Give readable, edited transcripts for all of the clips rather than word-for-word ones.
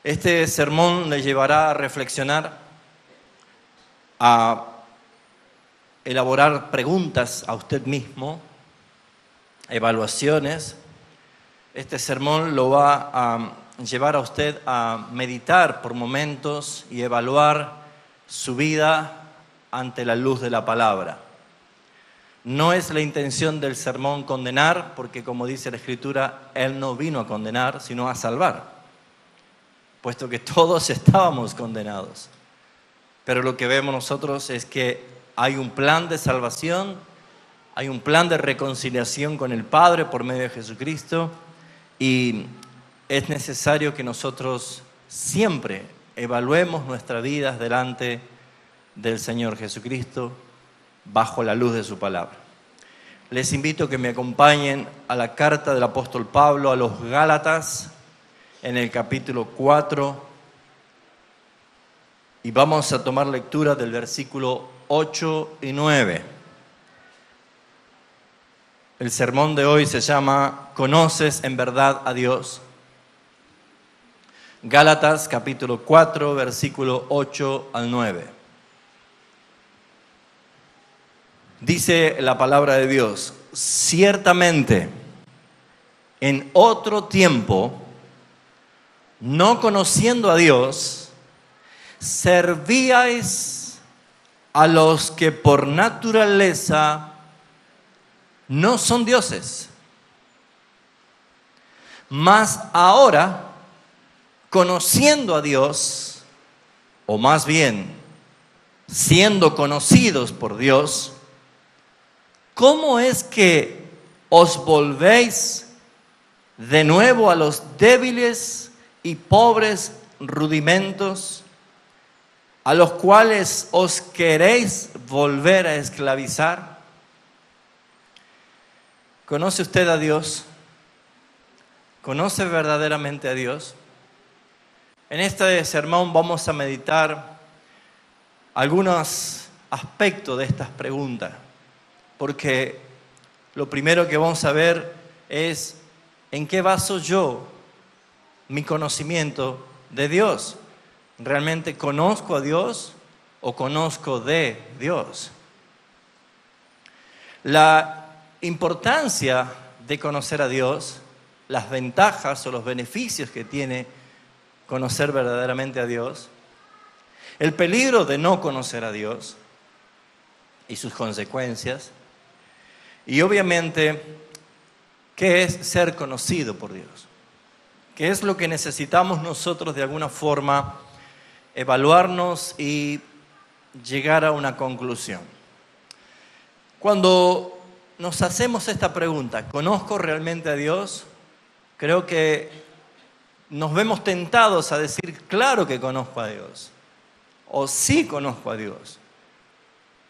Este sermón le llevará a reflexionar, a elaborar preguntas a usted mismo, evaluaciones. Este sermón lo va a llevar a usted a meditar por momentos y evaluar su vida ante la luz de la palabra. No es la intención del sermón condenar, porque como dice la Escritura, Él no vino a condenar, sino a salvar, puesto que todos estábamos condenados. Pero lo que vemos nosotros es que hay un plan de salvación, hay un plan de reconciliación con el Padre por medio de Jesucristo, y es necesario que nosotros siempre evaluemos nuestras vidas delante del Señor Jesucristo bajo la luz de su palabra. Les invito a que me acompañen a la carta del apóstol Pablo a los Gálatas en el capítulo 4 y vamos a tomar lectura del versículo 8 y 9. El sermón de hoy se llama ¿Conoces en verdad a Dios? Gálatas capítulo 4, versículo 8 al 9. Dice la palabra de Dios: ciertamente, en otro tiempo, no conociendo a Dios, servíais a los que por naturaleza no son dioses. Mas ahora, conociendo a Dios, o más bien, siendo conocidos por Dios, ¿cómo es que os volvéis de nuevo a los débiles y pobres rudimentos, a los cuales os queréis volver a esclavizar? ¿Conoce usted a Dios? ¿Conoce verdaderamente a Dios? En este sermón vamos a meditar algunos aspectos de estas preguntas, porque lo primero que vamos a ver es en qué baso yo mi conocimiento de Dios. ¿Realmente conozco a Dios o conozco de Dios? La importancia de conocer a Dios, las ventajas o los beneficios que tiene conocer verdaderamente a Dios, el peligro de no conocer a Dios y sus consecuencias, y obviamente, ¿qué es ser conocido por Dios? ¿Qué es lo que necesitamos nosotros de alguna forma evaluarnos y llegar a una conclusión? Cuando nos hacemos esta pregunta, ¿conozco realmente a Dios? Creo que nos vemos tentados a decir, claro que conozco a Dios, o sí conozco a Dios.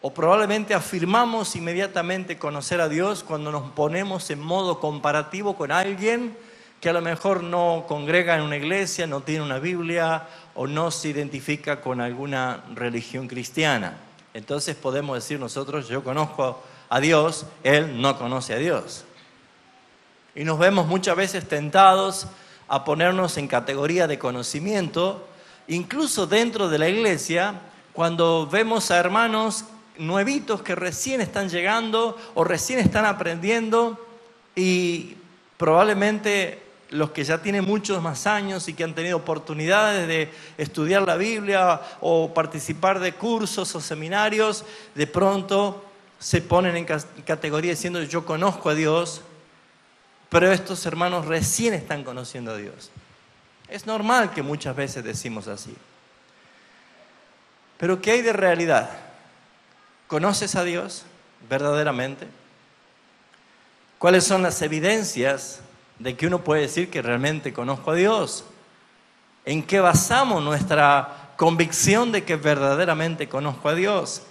O probablemente afirmamos inmediatamente conocer a Dios cuando nos ponemos en modo comparativo con alguien que a lo mejor no congrega en una iglesia, no tiene una Biblia o no se identifica con alguna religión cristiana. Entonces podemos decir nosotros, yo conozco a Dios, él no conoce a Dios. Y nos vemos muchas veces tentados a ponernos en categoría de conocimiento, incluso dentro de la iglesia, cuando vemos a hermanos nuevitos que recién están llegando o recién están aprendiendo, y probablemente los que ya tienen muchos más años y que han tenido oportunidades de estudiar la Biblia o participar de cursos o seminarios, de pronto se ponen en categoría diciendo yo conozco a Dios, pero estos hermanos recién están conociendo a Dios. Es normal que muchas veces decimos así. Pero ¿qué hay de realidad? ¿Conoces a Dios verdaderamente? ¿Cuáles son las evidencias de que uno puede decir que realmente conozco a Dios? ¿En qué basamos nuestra convicción de que verdaderamente conozco a Dios?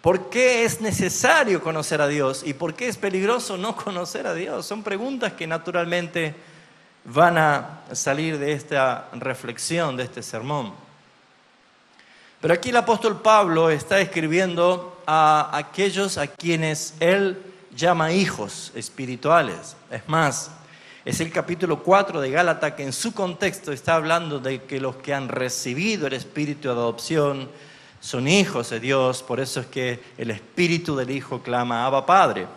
¿Por qué es necesario conocer a Dios? ¿Y por qué es peligroso no conocer a Dios? Son preguntas que naturalmente van a salir de esta reflexión, de este sermón. Pero aquí el apóstol Pablo está escribiendo a aquellos a quienes él llama hijos espirituales. Es más, Es el capítulo 4 de Gálatas, que en su contexto está hablando de que los que han recibido el espíritu de adopción son hijos de Dios. Por eso es que el espíritu del Hijo clama, Abba, Padre.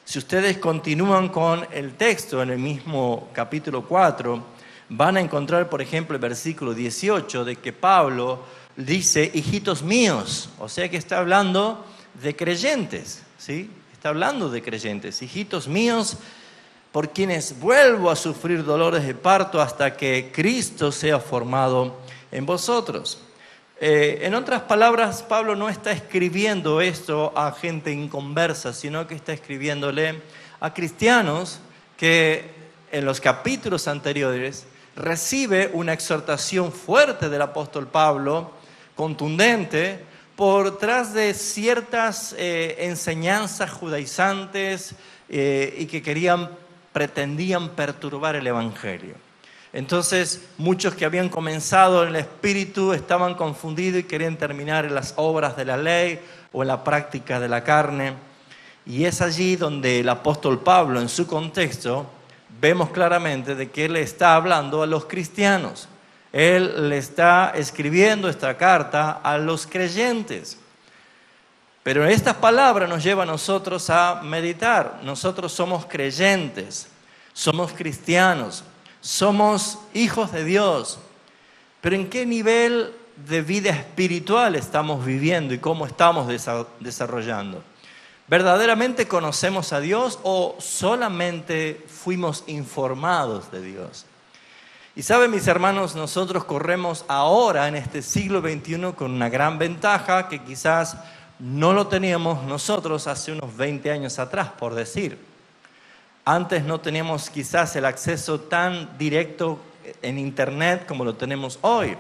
Si ustedes continúan con el texto en el mismo capítulo 4, van a encontrar, por ejemplo, el versículo 18, de que Pablo dice, hijitos míos, o sea que está hablando de creyentes, ¿sí? Está hablando de creyentes, hijitos míos, por quienes vuelvo a sufrir dolores de parto hasta que Cristo sea formado en vosotros. En otras palabras, Pablo no está escribiendo esto a gente inconversa, sino que está escribiéndole a cristianos que en los capítulos anteriores recibe una exhortación fuerte del apóstol Pablo, contundente, por tras de ciertas enseñanzas judaizantes y que pretendían perturbar el evangelio. Entonces, muchos que habían comenzado en el espíritu estaban confundidos y querían terminar en las obras de la ley o en la práctica de la carne. Y es allí donde el apóstol Pablo, en su contexto, vemos claramente de que él está hablando a los cristianos. Él le está escribiendo esta carta a los creyentes. Pero estas palabras nos llevan a nosotros a meditar. Nosotros somos creyentes, somos cristianos, somos hijos de Dios. Pero ¿en qué nivel de vida espiritual estamos viviendo y cómo estamos desarrollando? ¿Verdaderamente conocemos a Dios o solamente fuimos informados de Dios? Y saben, mis hermanos, nosotros corremos ahora en este siglo XXI con una gran ventaja que quizás no lo teníamos nosotros hace unos 20 años atrás, por decir. Antes no teníamos quizás el acceso tan directo en internet como lo tenemos hoy.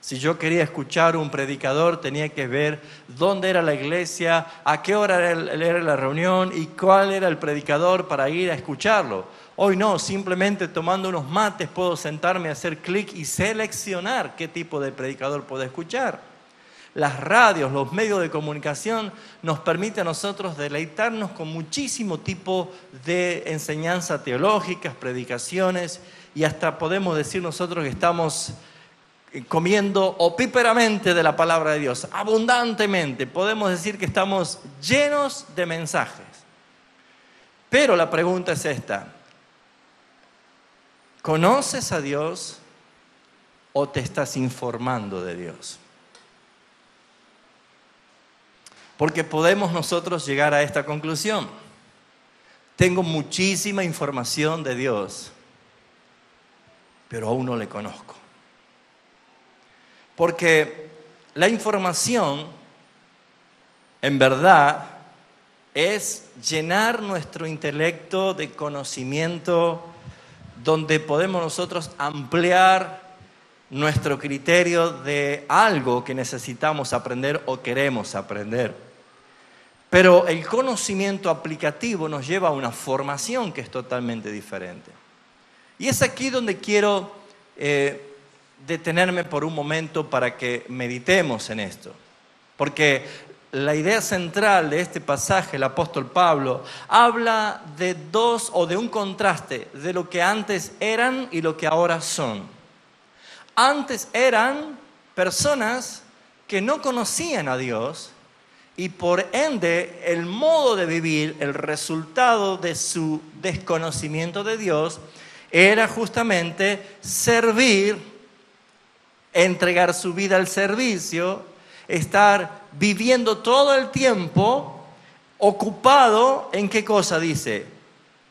Si yo quería escuchar un predicador, tenía que ver dónde era la iglesia, a qué hora era la reunión y cuál era el predicador para ir a escucharlo. Hoy no, simplemente tomando unos mates puedo sentarme a hacer clic y seleccionar qué tipo de predicador puedo escuchar. Las radios, los medios de comunicación nos permiten a nosotros deleitarnos con muchísimo tipo de enseñanzas teológicas, predicaciones, y hasta podemos decir nosotros que estamos comiendo opíparamente de la palabra de Dios, abundantemente. Podemos decir que estamos llenos de mensajes. Pero la pregunta es esta: ¿conoces a Dios o te estás informando de Dios? Porque podemos nosotros llegar a esta conclusión. Tengo muchísima información de Dios, pero aún no le conozco. Porque la información, en verdad, es llenar nuestro intelecto de conocimiento, donde podemos nosotros ampliar nuestro criterio de algo que necesitamos aprender o queremos aprender. Pero el conocimiento aplicativo nos lleva a una formación que es totalmente diferente. Y es aquí donde quiero detenerme por un momento para que meditemos en esto. Porque la idea central de este pasaje, el apóstol Pablo, habla de dos o de un contraste de lo que antes eran y lo que ahora son. Antes eran personas que no conocían a Dios y por ende el modo de vivir, el resultado de su desconocimiento de Dios era justamente servir, entregar su vida al servicio, estar viviendo todo el tiempo ocupado en ¿qué cosa dice?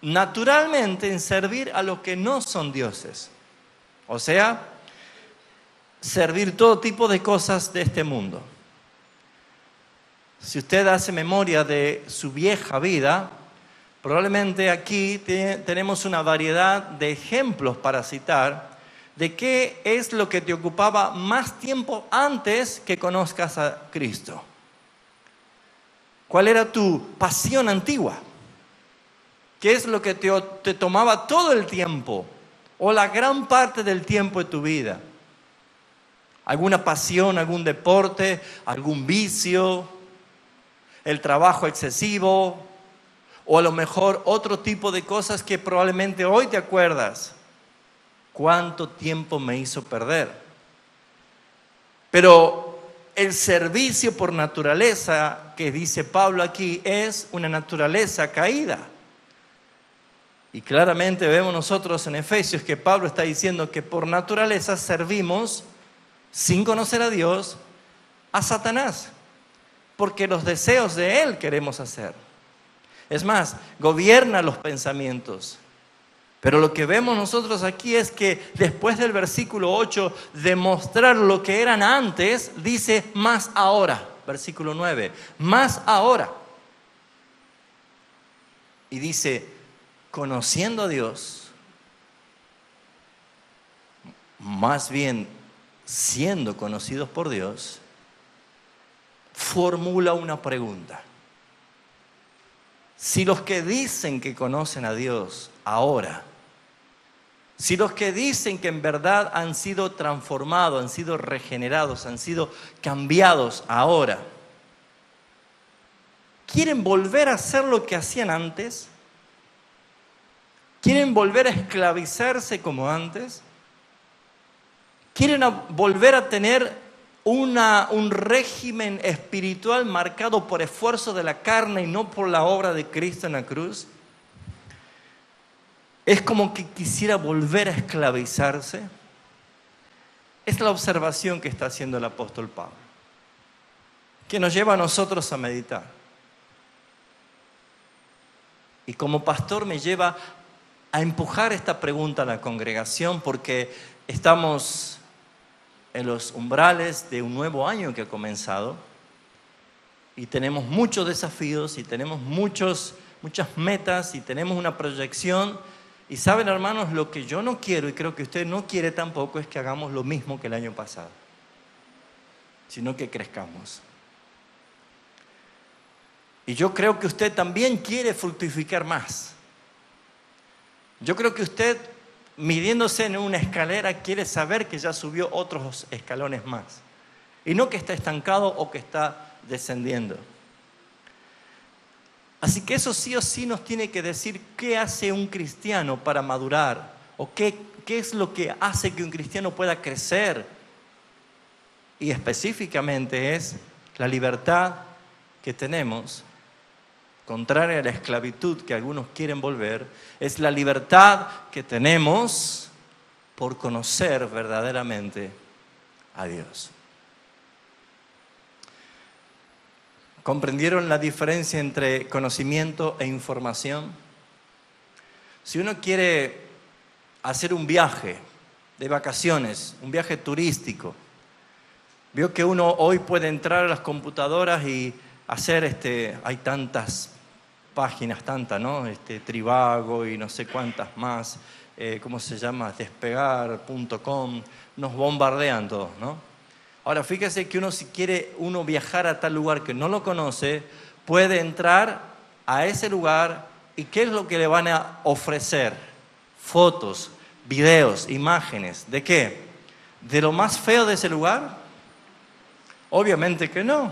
Naturalmente en servir a los que no son dioses. O sea, servir todo tipo de cosas de este mundo. Si usted hace memoria de su vieja vida, probablemente aquí tenemos una variedad de ejemplos para citar de qué es lo que te ocupaba más tiempo antes que conozcas a Cristo. ¿Cuál era tu pasión antigua? ¿Qué es lo que te tomaba todo el tiempo o la gran parte del tiempo de tu vida? ¿Alguna pasión, algún deporte, algún vicio, el trabajo excesivo O a lo mejor otro tipo de cosas que probablemente hoy te acuerdas. ¿Cuánto tiempo me hizo perder? Pero el servicio por naturaleza que dice Pablo aquí es una naturaleza caída. Y claramente vemos nosotros en Efesios que Pablo está diciendo que por naturaleza servimos, sin conocer a Dios, a Satanás. Porque los deseos de él queremos hacer. Es más, gobierna los pensamientos. Pero lo que vemos nosotros aquí es que después del versículo 8, demostrar lo que eran antes, dice más ahora. Versículo 9, más ahora. Y dice, conociendo a Dios, más bien siendo conocidos por Dios, formula una pregunta. Si los que dicen que conocen a Dios ahora, si los que dicen que en verdad han sido transformados, han sido regenerados, han sido cambiados ahora, ¿quieren volver a hacer lo que hacían antes? ¿Quieren volver a esclavizarse como antes? ¿Quieren volver a tener un régimen espiritual marcado por esfuerzo de la carne y no por la obra de Cristo en la cruz? Es como que quisiera volver a esclavizarse. Es la observación que está haciendo el apóstol Pablo, que nos lleva a nosotros a meditar. Y como pastor me lleva a empujar esta pregunta a la congregación, porque estamos en los umbrales de un nuevo año que ha comenzado y tenemos muchos desafíos y tenemos muchas metas y tenemos una proyección. Y saben, hermanos, lo que yo no quiero y creo que usted no quiere tampoco es que hagamos lo mismo que el año pasado, sino que crezcamos. Y yo creo que usted también quiere fructificar más. Yo creo que usted, midiéndose en una escalera, quiere saber que ya subió otros escalones más. Y no que está estancado o que está descendiendo. Así que eso sí o sí nos tiene que decir qué hace un cristiano para madurar. O qué es lo que hace que un cristiano pueda crecer. Y específicamente es la libertad que tenemos, contraria a la esclavitud que algunos quieren volver, es la libertad que tenemos por conocer verdaderamente a Dios. ¿Comprendieron la diferencia entre conocimiento e información? Si uno quiere hacer un viaje de vacaciones, un viaje turístico, vio que uno hoy puede entrar a las computadoras y hacer, hay tantas páginas, ¿no? Trivago y no sé cuántas más, ¿cómo se llama? Despegar.com, nos bombardean todos, ¿no? Ahora, fíjese que si quiere viajar a tal lugar que no lo conoce, puede entrar a ese lugar y ¿qué es lo que le van a ofrecer? Fotos, videos, imágenes. ¿De qué? ¿De lo más feo de ese lugar? Obviamente que no,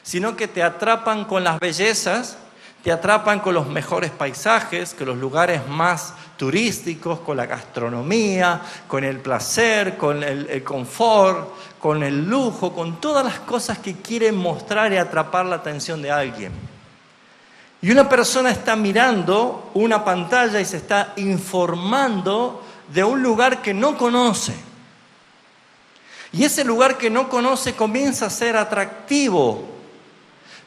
sino que te atrapan con las bellezas, te atrapan con los mejores paisajes, con los lugares más turísticos, con la gastronomía, con el placer, con el confort, con el lujo, con todas las cosas que quieren mostrar y atrapar la atención de alguien. Y una persona está mirando una pantalla y se está informando de un lugar que no conoce. Y ese lugar que no conoce comienza a ser atractivo.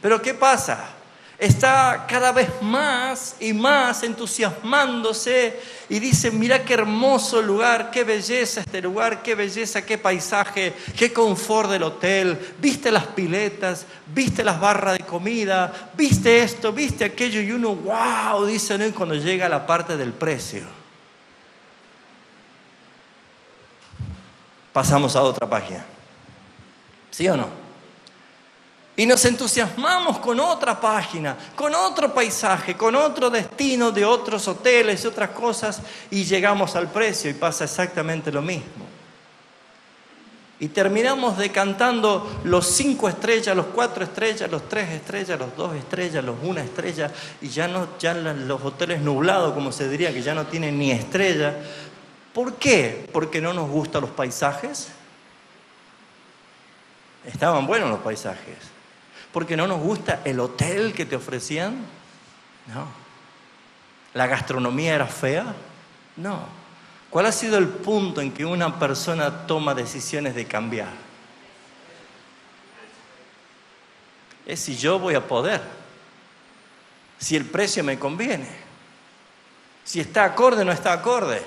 Pero ¿qué pasa? Está cada vez más y más entusiasmándose y dice, mira qué hermoso lugar, qué belleza este lugar, qué belleza, qué paisaje, qué confort del hotel, viste las piletas, viste las barras de comida, viste esto, viste aquello, y uno, wow, dice, ¿no? Y cuando llega a la parte del precio, pasamos a otra página. ¿Sí o no? Y nos entusiasmamos con otra página, con otro paisaje, con otro destino de otros hoteles y otras cosas, y llegamos al precio y pasa exactamente lo mismo. Y terminamos decantando los 5 estrellas, los 4 estrellas, los 3 estrellas, los 2 estrellas, los 1 estrella, y ya los hoteles nublados, como se diría, que ya no tienen ni estrella. ¿Por qué? ¿Porque no nos gustan los paisajes? Estaban buenos los paisajes. ¿Porque no nos gusta el hotel que te ofrecían? No. ¿La gastronomía era fea? No. ¿Cuál ha sido el punto en que una persona toma decisiones de cambiar? Es si yo voy a poder, si el precio me conviene, si está acorde o no está acorde.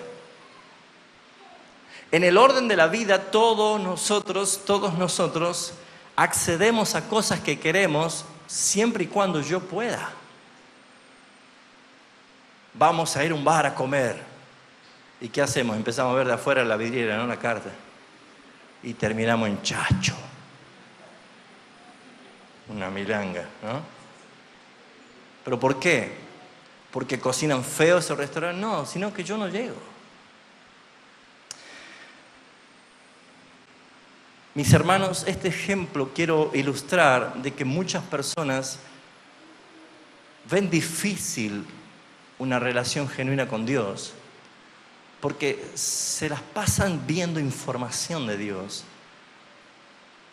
En el orden de la vida, todos nosotros accedemos a cosas que queremos siempre y cuando yo pueda. Vamos a ir a un bar a comer. ¿Y qué hacemos? Empezamos a ver de afuera la vidriera, ¿no? La carta. Y terminamos en chacho. Una milanga, ¿no? ¿Pero por qué? ¿Porque cocinan feo ese restaurante? No, sino que yo no llego. Mis hermanos, este ejemplo quiero ilustrar de que muchas personas ven difícil una relación genuina con Dios porque se las pasan viendo información de Dios.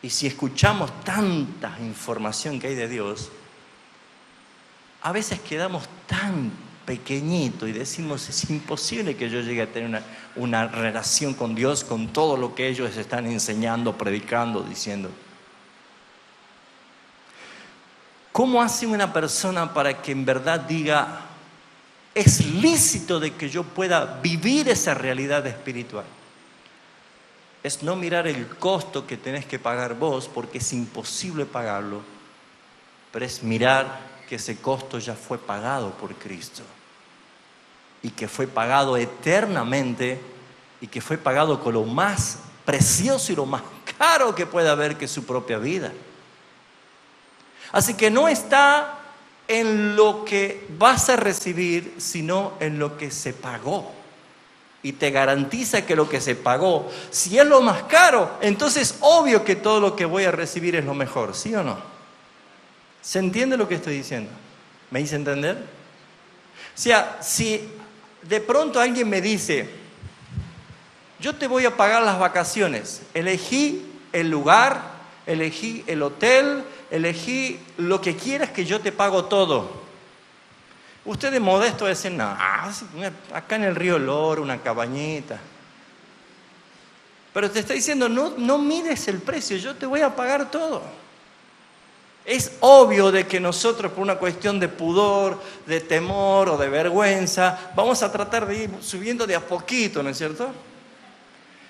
Y si escuchamos tanta información que hay de Dios, a veces quedamos tan pequeñitos y decimos, es imposible que yo llegue a tener una relación con Dios con todo lo que ellos están enseñando, predicando, diciendo. ¿Cómo hace una persona para que en verdad diga, es lícito de que yo pueda vivir esa realidad espiritual? Es no mirar el costo que tenés que pagar vos, porque es imposible pagarlo, pero es mirar que ese costo ya fue pagado por Cristo y que fue pagado eternamente y que fue pagado con lo más precioso y lo más caro que puede haber, que es su propia vida. Así que no está en lo que vas a recibir, sino en lo que se pagó. Y te garantiza que lo que se pagó, si es lo más caro, entonces obvio que todo lo que voy a recibir es lo mejor, ¿sí o no? ¿Se entiende lo que estoy diciendo? ¿Me hice entender? O sea, si de pronto alguien me dice, yo te voy a pagar las vacaciones, elegí el lugar, elegí el hotel, elegí lo que quieras, que yo te pago todo. Usted de modesto dice, no, acá en el río Loro, una cabañita. Pero te está diciendo, no mires el precio, yo te voy a pagar todo. Es obvio de que nosotros, por una cuestión de pudor, de temor o de vergüenza, vamos a tratar de ir subiendo de a poquito, ¿no es cierto?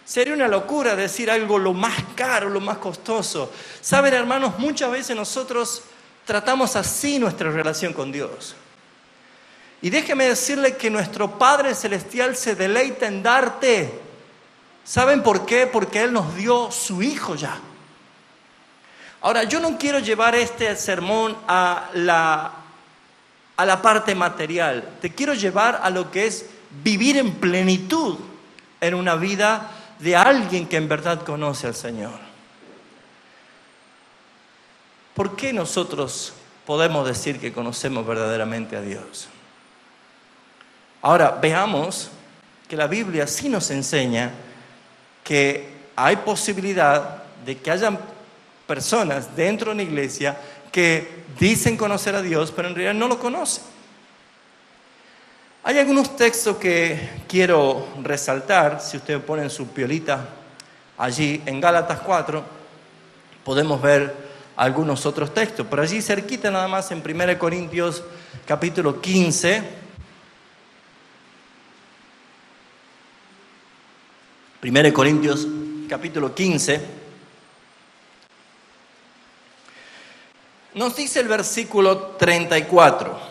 Sería una locura decir algo lo más caro, lo más costoso. Saben, hermanos, muchas veces nosotros tratamos así nuestra relación con Dios. Y déjeme decirle que nuestro Padre Celestial se deleita en darte. ¿Saben por qué? Porque Él nos dio su Hijo ya. Ahora, yo no quiero llevar este sermón a la parte material. Te quiero llevar a lo que es vivir en plenitud en una vida de alguien que en verdad conoce al Señor. ¿Por qué nosotros podemos decir que conocemos verdaderamente a Dios? Ahora, veamos que la Biblia sí nos enseña que hay posibilidad de que haya personas dentro de una iglesia que dicen conocer a Dios, pero en realidad no lo conocen. Hay algunos textos que quiero resaltar. Si ustedes ponen su piolita allí en Gálatas 4, podemos ver algunos otros textos. Pero allí cerquita nada más en 1 Corintios capítulo 15. 1 Corintios capítulo 15. Nos dice el versículo 34.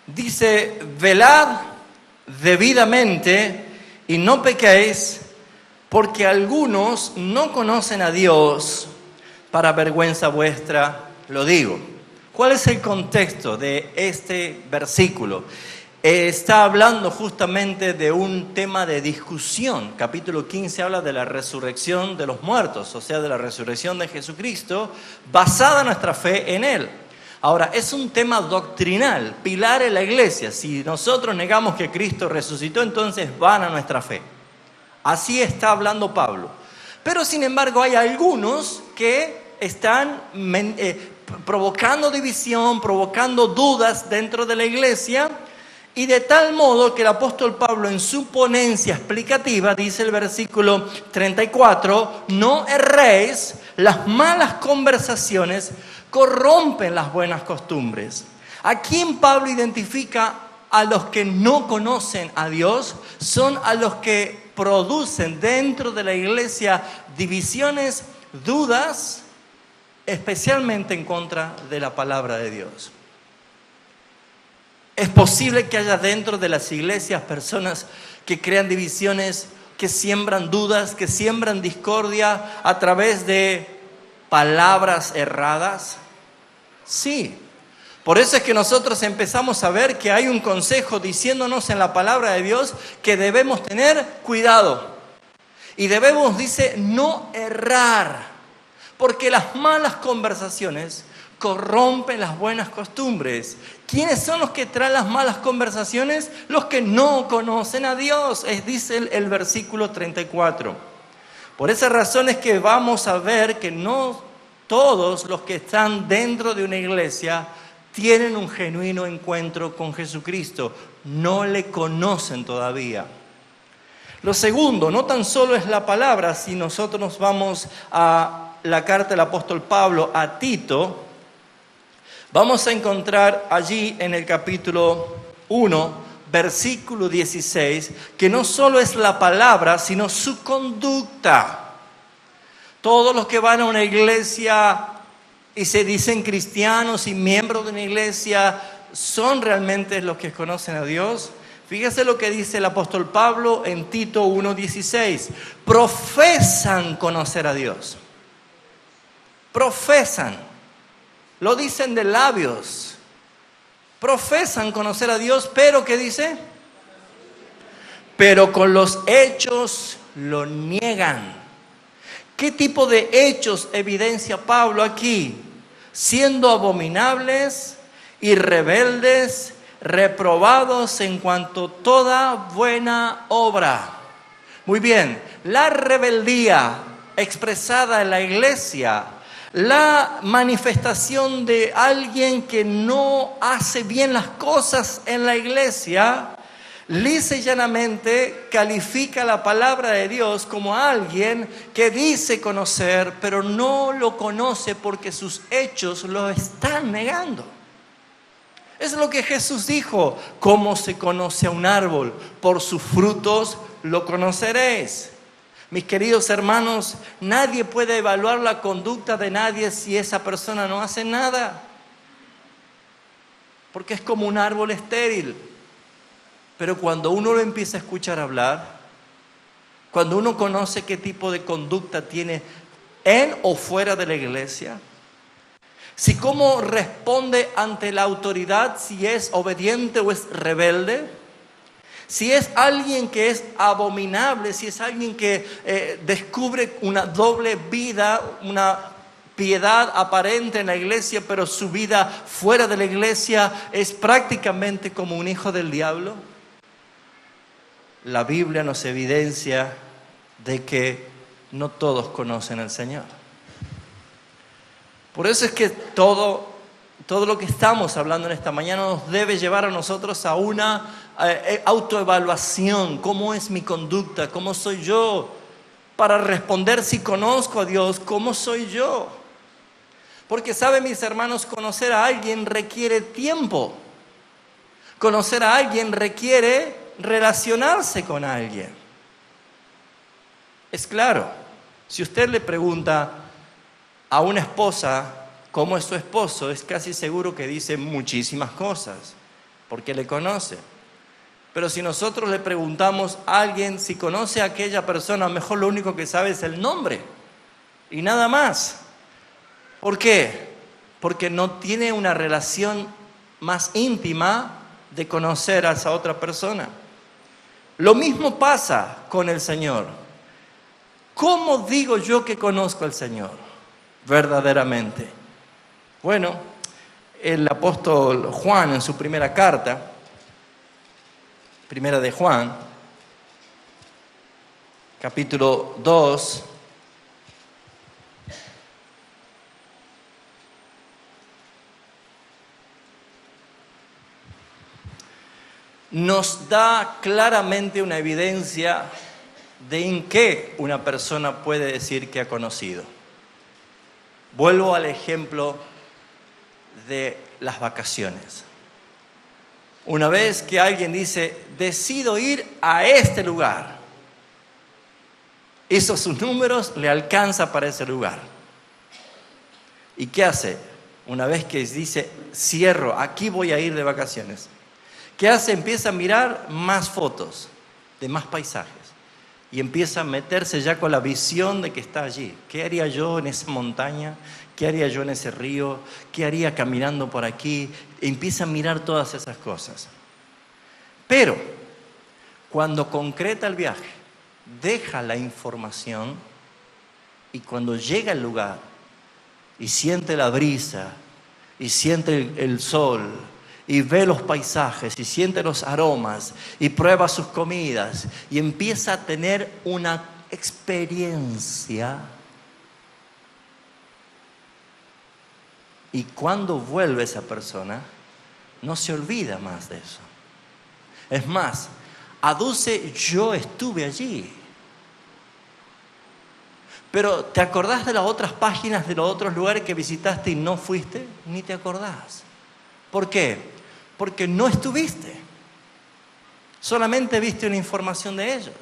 Dice, velad debidamente y no pequéis, porque algunos no conocen a Dios, para vergüenza vuestra lo digo. ¿Cuál es el contexto de este versículo? está hablando justamente de un tema de discusión. Capítulo 15 habla de la resurrección de los muertos, o sea, de la resurrección de Jesucristo, basada nuestra fe en Él. Ahora, es un tema doctrinal, pilar en la iglesia. Si nosotros negamos que Cristo resucitó, entonces vana nuestra fe. Así está hablando Pablo. Pero sin embargo hay algunos que están provocando división, provocando dudas dentro de la iglesia, y de tal modo que el apóstol Pablo en su ponencia explicativa dice el versículo 34, no erréis, las malas conversaciones corrompen las buenas costumbres. ¿A quién Pablo identifica? A los que no conocen a Dios, son a los que producen dentro de la iglesia divisiones, dudas, especialmente en contra de la palabra de Dios. Es posible que haya dentro de las iglesias personas que crean divisiones, que siembran dudas, que siembran discordia a través de palabras erradas. Sí. Por eso es que nosotros empezamos a ver que hay un consejo diciéndonos en la palabra de Dios que debemos tener cuidado. Y debemos, dice, no errar. Porque las malas conversaciones corrompen las buenas costumbres. ¿Quiénes son los que traen las malas conversaciones? Los que no conocen a Dios, dice el versículo 34. Por esa razón es que vamos a ver que no todos los que están dentro de una iglesia tienen un genuino encuentro con Jesucristo. No le conocen todavía. Lo segundo, no tan solo es la palabra. Si nosotros nos vamos a la carta del apóstol Pablo a Tito, vamos a encontrar allí en el capítulo 1, versículo 16, que no solo es la palabra, sino su conducta. Todos los que van a una iglesia y se dicen cristianos y miembros de una iglesia, ¿son realmente los que conocen a Dios? Fíjese lo que dice el apóstol Pablo en Tito 1:16. Profesan conocer a Dios. Profesan. Lo dicen de labios. Profesan conocer a Dios, pero ¿qué dice? Pero con los hechos lo niegan. ¿Qué tipo de hechos evidencia Pablo aquí? Siendo abominables y rebeldes, reprobados en cuanto a toda buena obra. Muy bien, la rebeldía expresada en la iglesia, la manifestación de alguien que no hace bien las cosas en la iglesia, lisa y llanamente califica la palabra de Dios como alguien que dice conocer, pero no lo conoce porque sus hechos lo están negando. Es lo que Jesús dijo: ¿cómo se conoce a un árbol? Por sus frutos lo conoceréis. Mis queridos hermanos, nadie puede evaluar la conducta de nadie si esa persona no hace nada, porque es como un árbol estéril. Pero cuando uno lo empieza a escuchar hablar, cuando uno conoce qué tipo de conducta tiene en o fuera de la iglesia, si cómo responde ante la autoridad, si es obediente o es rebelde, si es alguien que es abominable, si es alguien que descubre una doble vida, una piedad aparente en la iglesia, pero su vida fuera de la iglesia es prácticamente como un hijo del diablo. La Biblia nos evidencia de que no todos conocen al Señor. Por eso es que todo lo que estamos hablando en esta mañana nos debe llevar a nosotros a una autoevaluación. ¿Cómo es mi conducta? ¿Cómo soy yo? Para responder si conozco a Dios, ¿cómo soy yo? Porque, ¿saben, mis hermanos? Conocer a alguien requiere tiempo. Conocer a alguien requiere relacionarse con alguien. Es claro, si usted le pregunta a una esposa cómo es su esposo, es casi seguro que dice muchísimas cosas, porque le conoce. Pero si nosotros le preguntamos a alguien si conoce a aquella persona, mejor lo único que sabe es el nombre y nada más. ¿Por qué? Porque no tiene una relación más íntima de conocer a esa otra persona. Lo mismo pasa con el Señor. ¿Cómo digo yo que conozco al Señor verdaderamente? Bueno, el apóstol Juan en su primera carta, primera de Juan, capítulo 2, nos da claramente una evidencia de en qué una persona puede decir que ha conocido. Vuelvo al ejemplo de las vacaciones. Una vez que alguien dice, decido ir a este lugar, hizo sus números, le alcanza para ese lugar. ¿Y qué hace? Una vez que dice, cierro, aquí voy a ir de vacaciones. ¿Qué hace? Empieza a mirar más fotos de más paisajes y empieza a meterse ya con la visión de que está allí. ¿Qué haría yo en esa montaña? ¿Qué haría yo en ese río? ¿Qué haría caminando por aquí? Empieza a mirar todas esas cosas. Pero cuando concreta el viaje, deja la información y cuando llega al lugar y siente la brisa y siente el sol y ve los paisajes y siente los aromas y prueba sus comidas y empieza a tener una experiencia. Y cuando vuelve esa persona, no se olvida más de eso. Es más, aduce, yo estuve allí. Pero ¿te acordás de las otras páginas de los otros lugares que visitaste y no fuiste? Ni te acordás. ¿Por qué? Porque no estuviste. Solamente viste una información de ellos.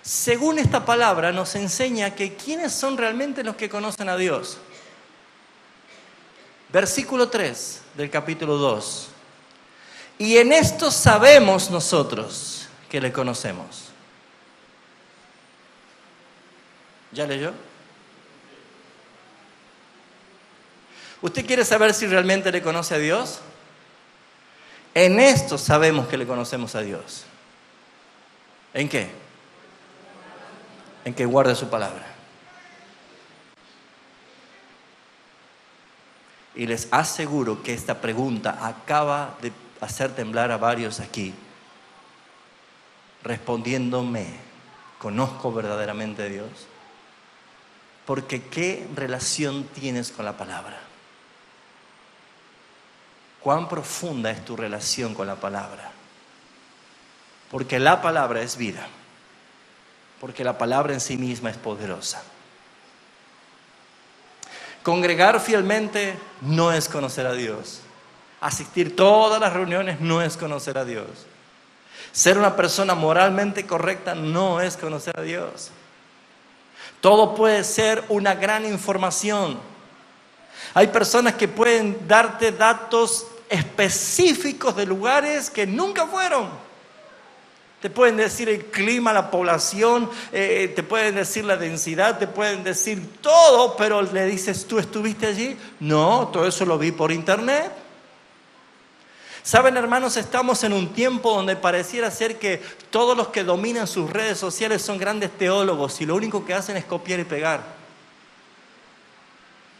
Según esta palabra nos enseña que ¿quiénes son realmente los que conocen a Dios? Versículo 3 del capítulo 2. Y en esto sabemos nosotros que le conocemos. ¿Ya leyó? ¿Usted quiere saber si realmente le conoce a Dios? En esto sabemos que le conocemos a Dios. ¿En qué? En que guarde su palabra. Y les aseguro que esta pregunta acaba de hacer temblar a varios aquí, respondiéndome, ¿conozco verdaderamente a Dios? Porque ¿qué relación tienes con la palabra? ¿Cuán profunda es tu relación con la palabra? Porque la palabra es vida. Porque la palabra en sí misma es poderosa. Congregar fielmente no es conocer a Dios. Asistir todas las reuniones no es conocer a Dios. Ser una persona moralmente correcta no es conocer a Dios. Todo puede ser una gran información. Hay personas que pueden darte datos específicos de lugares que nunca fueron. Te pueden decir el clima, la población, te pueden decir la densidad, te pueden decir todo, pero le dices, ¿tú estuviste allí? No, todo eso lo vi por internet. Saben, hermanos, estamos en un tiempo donde pareciera ser que todos los que dominan sus redes sociales son grandes teólogos y lo único que hacen es copiar y pegar.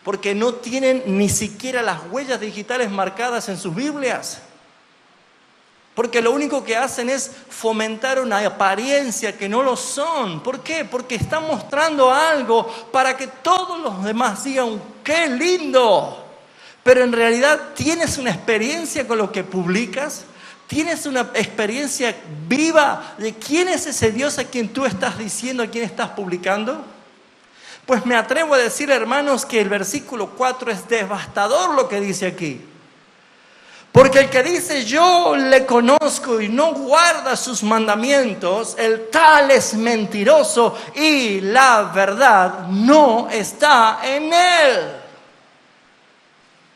Porque no tienen ni siquiera las huellas digitales marcadas en sus Biblias. Porque lo único que hacen es fomentar una apariencia que no lo son. ¿Por qué? Porque están mostrando algo para que todos los demás digan, ¡qué lindo! Pero en realidad, ¿tienes una experiencia con lo que publicas? ¿Tienes una experiencia viva de quién es ese Dios a quien tú estás diciendo, a quien estás publicando? Pues me atrevo a decir, hermanos, que el versículo 4 es devastador lo que dice aquí. Porque el que dice yo le conozco y no guarda sus mandamientos, el tal es mentiroso y la verdad no está en él.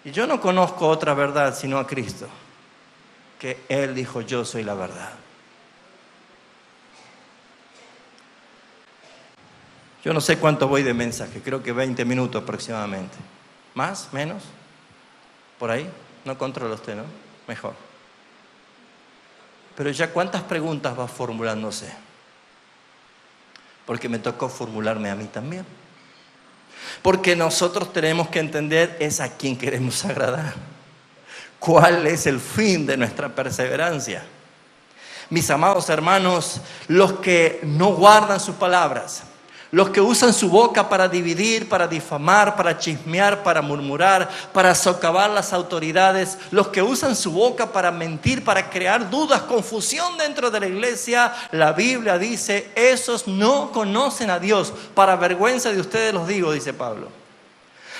Y yo no conozco otra verdad sino a Cristo, que Él dijo yo soy la verdad. Yo no sé cuánto voy de mensaje, creo que 20 minutos aproximadamente. ¿Más? ¿Menos? ¿Por ahí? No controla usted, ¿no? Mejor. Pero ya ¿cuántas preguntas va formulándose? Porque me tocó formularme a mí también. Porque nosotros tenemos que entender es a quién queremos agradar. ¿Cuál es el fin de nuestra perseverancia? Mis amados hermanos, los que no guardan sus palabras, los que usan su boca para dividir, para difamar, para chismear, para murmurar, para socavar las autoridades, los que usan su boca para mentir, para crear dudas, confusión dentro de la iglesia, la Biblia dice, esos no conocen a Dios. Para vergüenza de ustedes los digo, dice Pablo.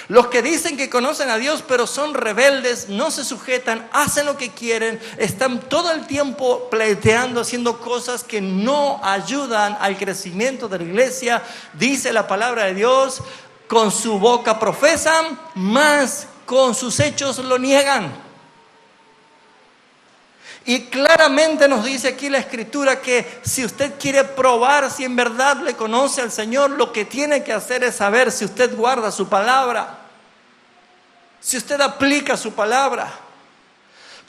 Los que dicen que conocen a Dios pero son rebeldes, no se sujetan, hacen lo que quieren, están todo el tiempo pleiteando, haciendo cosas que no ayudan al crecimiento de la iglesia. Dice la palabra de Dios, con su boca profesan, mas con sus hechos lo niegan. Y claramente nos dice aquí la Escritura que si usted quiere probar si en verdad le conoce al Señor, lo que tiene que hacer es saber si usted guarda su palabra, si usted aplica su palabra.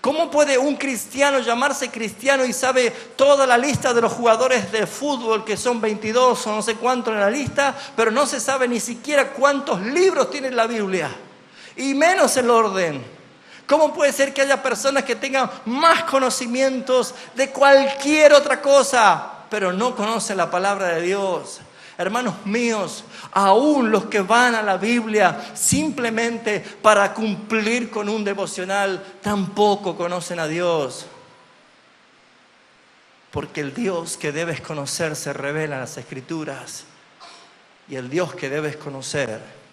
¿Cómo puede un cristiano llamarse cristiano y sabe toda la lista de los jugadores de fútbol, que son 22 o no sé cuánto en la lista, pero no se sabe ni siquiera cuántos libros tiene la Biblia, y menos el orden? ¿Cómo puede ser que haya personas que tengan más conocimientos de cualquier otra cosa, pero no conocen la palabra de Dios? Hermanos míos, aún los que van a la Biblia simplemente para cumplir con un devocional, tampoco conocen a Dios. Porque el Dios que debes conocer se revela en las Escrituras. Y el Dios que debes conocer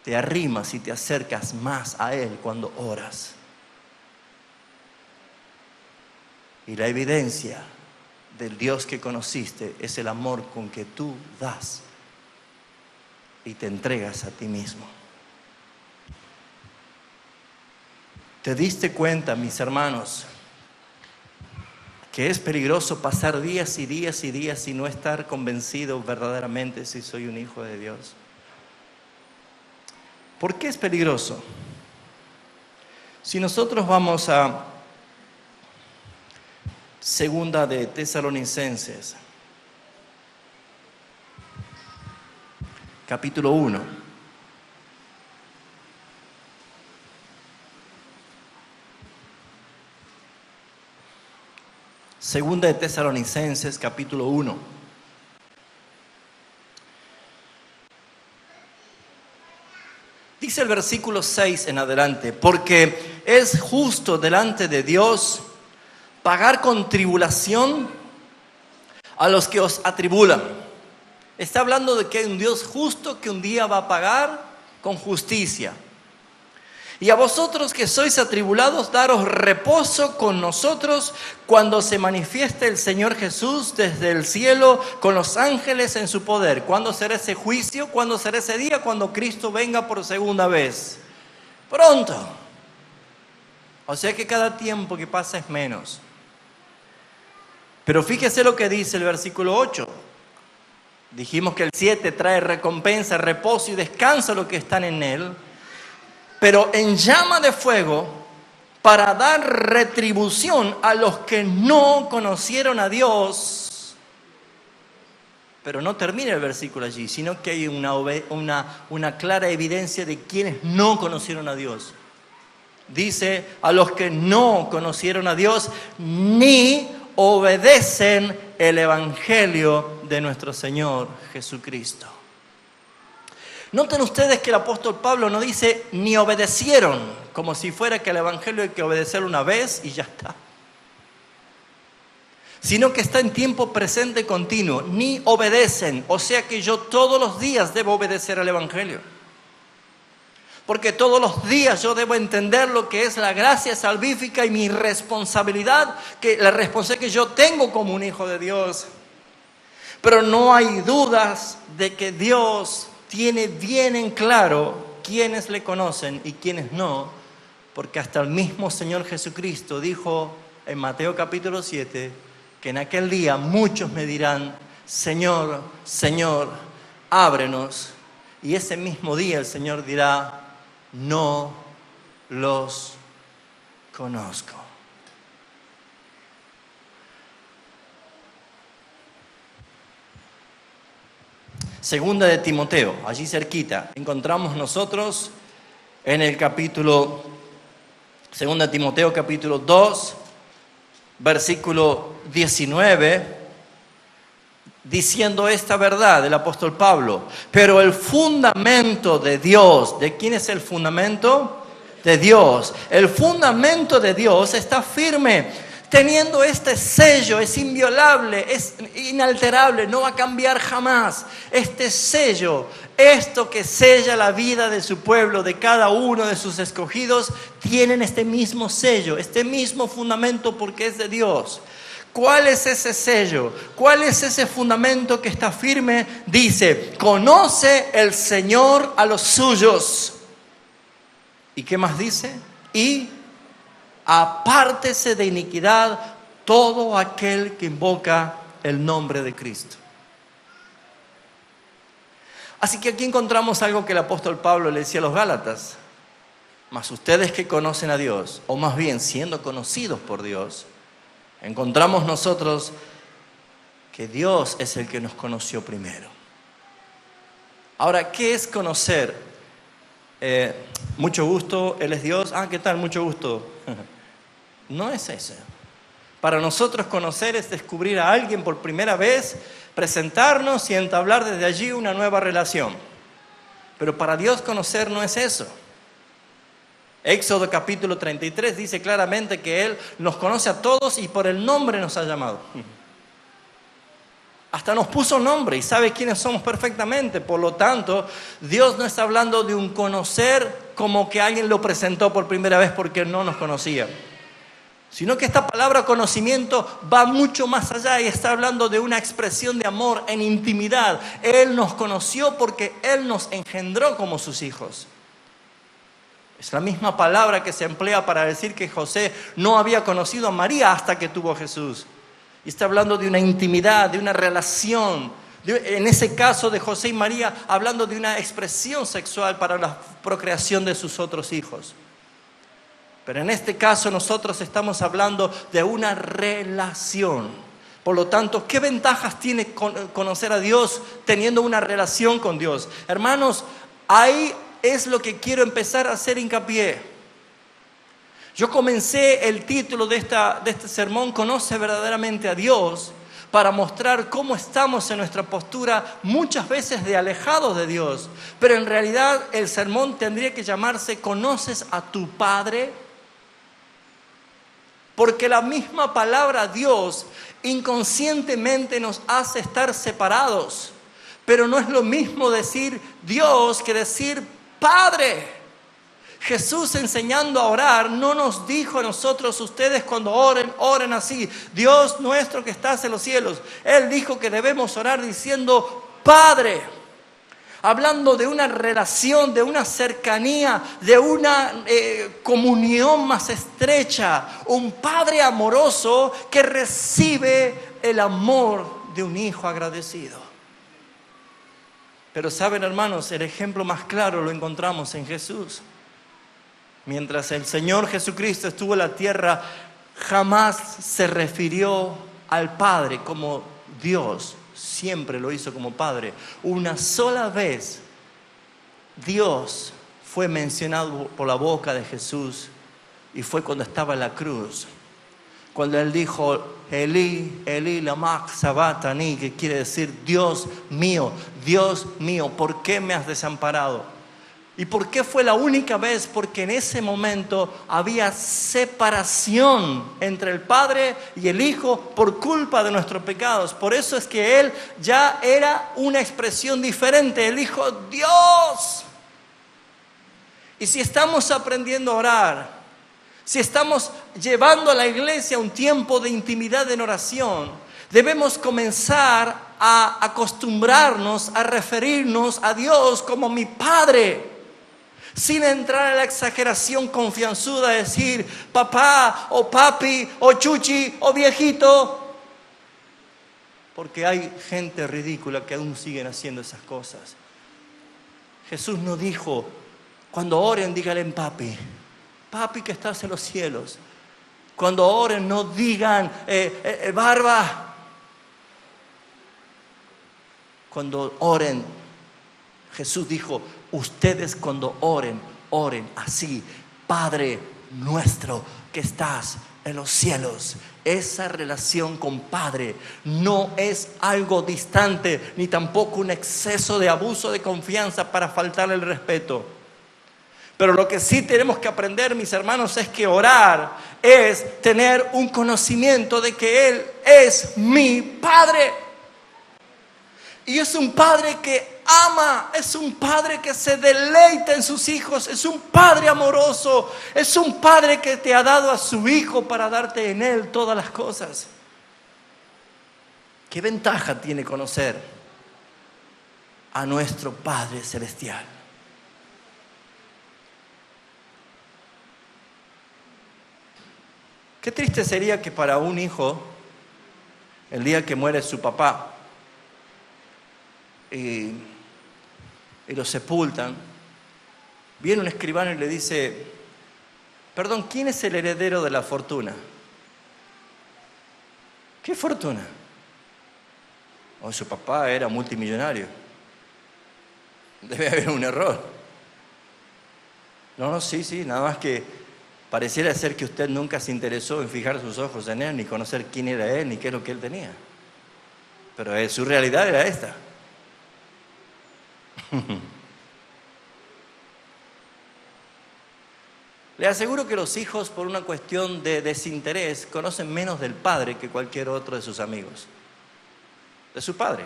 te arrimas y te acercas más a Él cuando oras. Y la evidencia del Dios que conociste es el amor con que tú das y te entregas a ti mismo. ¿Te diste cuenta, mis hermanos, que es peligroso pasar días y días y días y no estar convencido verdaderamente si soy un hijo de Dios? ¿Por qué es peligroso? Si nosotros vamos a Segunda de Tesalonicenses, capítulo 1. Segunda de Tesalonicenses, capítulo 1. Dice el versículo 6 en adelante, porque es justo delante de Dios pagar con tribulación a los que os atribulan. Está hablando de que hay un Dios justo que un día va a pagar con justicia. Y a vosotros que sois atribulados, daros reposo con nosotros cuando se manifieste el Señor Jesús desde el cielo con los ángeles en su poder. ¿Cuándo será ese juicio? ¿Cuándo será ese día? Cuando Cristo venga por segunda vez. Pronto. O sea que cada tiempo que pasa es menos. Pero fíjese lo que dice el versículo 8. Dijimos que el 7 trae recompensa, reposo y descanso a los que están en él. Pero en llama de fuego para dar retribución a los que no conocieron a Dios. Pero no termina el versículo allí, sino que hay una clara evidencia de quienes no conocieron a Dios. Dice, a los que no conocieron a Dios ni obedecen el evangelio de nuestro Señor Jesucristo. Noten ustedes que el apóstol Pablo no dice ni obedecieron, como si fuera que el evangelio hay que obedecerlo una vez y ya está. Sino que está en tiempo presente continuo, ni obedecen. O sea que yo todos los días debo obedecer al evangelio. Porque todos los días yo debo entender lo que es la gracia salvífica y mi responsabilidad, la responsabilidad que yo tengo como un hijo de Dios. Pero no hay dudas de que Dios tiene bien en claro quiénes le conocen y quiénes no, porque hasta el mismo Señor Jesucristo dijo en Mateo capítulo 7 que en aquel día muchos me dirán, Señor, Señor, ábrenos. Y ese mismo día el Señor dirá, no los conozco. Segunda de Timoteo, allí cerquita, encontramos nosotros en el capítulo, Segunda de Timoteo capítulo 2, versículo 19, diciendo esta verdad del apóstol Pablo. Pero el fundamento de Dios, ¿de quién es el fundamento? De Dios. El fundamento de Dios está firme, teniendo este sello, es inviolable, es inalterable, no va a cambiar jamás. Este sello, esto que sella la vida de su pueblo, de cada uno de sus escogidos, tienen este mismo sello, este mismo fundamento porque es de Dios. ¿Cuál es ese sello? ¿Cuál es ese fundamento que está firme? Dice, conoce el Señor a los suyos. ¿Y qué más dice? Y apártese de iniquidad todo aquel que invoca el nombre de Cristo. Así que aquí encontramos algo que el apóstol Pablo le decía a los Gálatas. Mas ustedes que conocen a Dios, o más bien siendo conocidos por Dios, encontramos nosotros que Dios es el que nos conoció primero. Ahora, ¿qué es conocer? Mucho gusto, Él es Dios. ¿Qué tal? Mucho gusto. No es eso. Para nosotros conocer es descubrir a alguien por primera vez, presentarnos y entablar desde allí una nueva relación. Pero para Dios conocer no es eso. Éxodo capítulo 33 dice claramente que Él nos conoce a todos y por el nombre nos ha llamado. Hasta nos puso nombre y sabe quiénes somos perfectamente. Por lo tanto, Dios no está hablando de un conocer como que alguien lo presentó por primera vez porque no nos conocía. Sino que esta palabra conocimiento va mucho más allá y está hablando de una expresión de amor en intimidad. Él nos conoció porque Él nos engendró como sus hijos. Es la misma palabra que se emplea para decir que José no había conocido a María hasta que tuvo a Jesús. Y está hablando de una intimidad, de una relación. En ese caso de José y María, hablando de una expresión sexual para la procreación de sus otros hijos. Pero en este caso nosotros estamos hablando de una relación. Por lo tanto, ¿qué ventajas tiene conocer a Dios teniendo una relación con Dios? Hermanos, ahí es lo que quiero empezar a hacer hincapié. Yo comencé el título de este sermón, Conoce verdaderamente a Dios, para mostrar cómo estamos en nuestra postura muchas veces de alejados de Dios. Pero en realidad el sermón tendría que llamarse ¿Conoces a tu Padre? Porque la misma palabra Dios inconscientemente nos hace estar separados. Pero no es lo mismo decir Dios que decir Padre. Jesús enseñando a orar no nos dijo a nosotros, ustedes cuando oren, oren así. Dios nuestro que estás en los cielos. Él dijo que debemos orar diciendo Padre. Hablando de una relación, de una cercanía, de una comunión más estrecha. Un Padre amoroso que recibe el amor de un hijo agradecido. Pero saben, hermanos, el ejemplo más claro lo encontramos en Jesús. Mientras el Señor Jesucristo estuvo en la tierra, jamás se refirió al Padre como Dios. Siempre lo hizo como Padre. Una sola vez Dios fue mencionado por la boca de Jesús y fue cuando estaba en la cruz. Cuando Él dijo, Elí, Elí, lama sabachthani, que quiere decir, Dios mío, ¿por qué me has desamparado? ¿Y por qué fue la única vez? Porque en ese momento había separación entre el Padre y el Hijo por culpa de nuestros pecados. Por eso es que Él ya era una expresión diferente. Él dijo, Dios. Y si estamos aprendiendo a orar, si estamos llevando a la iglesia un tiempo de intimidad en oración, debemos comenzar a acostumbrarnos a referirnos a Dios como mi Padre. Sin entrar en la exageración confianzuda de decir papá o papi o chuchi o viejito. Porque hay gente ridícula que aún siguen haciendo esas cosas. Jesús no dijo, cuando oren díganle papi, papi que estás en los cielos. Cuando oren no digan barba. cuando oren, Jesús dijo, ustedes cuando oren, oren así: Padre nuestro que estás en los cielos. Esa relación con Padre no es algo distante, ni tampoco un exceso de abuso de confianza para faltarle el respeto. Pero lo que sí tenemos que aprender, mis hermanos, es que orar es tener un conocimiento de que Él es mi Padre. Y es un Padre que ama, es un Padre que se deleita en sus hijos, es un Padre amoroso, es un Padre que te ha dado a su Hijo para darte en Él todas las cosas. ¿Qué ventaja tiene conocer a nuestro Padre Celestial? Qué triste sería que para un hijo, el día que muere su papá, y lo sepultan, viene un escribano y le dice: perdón, ¿quién es el heredero de la fortuna? ¿Qué fortuna? Oh, su papá era multimillonario. Debe haber un error. No, sí, nada más que pareciera ser que usted nunca se interesó en fijar sus ojos en él, ni conocer quién era él, ni qué es lo que él tenía. Pero su realidad era esta. Le aseguro que los hijos, por una cuestión de desinterés, conocen menos del padre que cualquier otro de sus amigos. De su padre.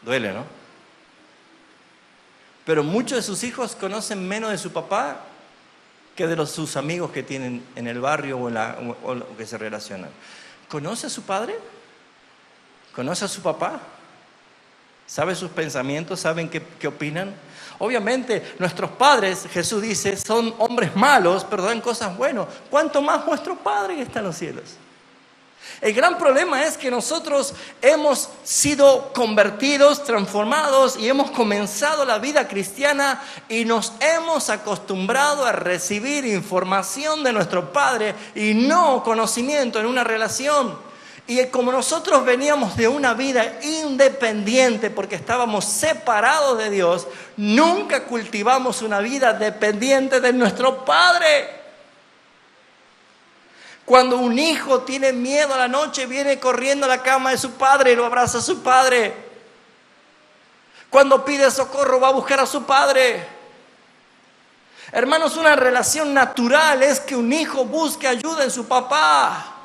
Duele, ¿no? Pero muchos de sus hijos conocen menos de su papá que de sus amigos que tienen en el barrio o que se relacionan. ¿Conoce a su padre? ¿Conoce a su papá? ¿Sabe sus pensamientos? ¿Saben qué opinan? Obviamente nuestros padres, Jesús dice, son hombres malos, pero dan cosas buenas. ¿Cuánto más vuestro Padre que está en los cielos? El gran problema es que nosotros hemos sido convertidos, transformados y hemos comenzado la vida cristiana y nos hemos acostumbrado a recibir información de nuestro Padre y no conocimiento en una relación. Y como nosotros veníamos de una vida independiente porque estábamos separados de Dios, nunca cultivamos una vida dependiente de nuestro Padre. Cuando un hijo tiene miedo a la noche, viene corriendo a la cama de su padre y lo abraza a su padre. Cuando pide socorro, va a buscar a su padre. Hermanos, una relación natural es que un hijo busque ayuda en su papá.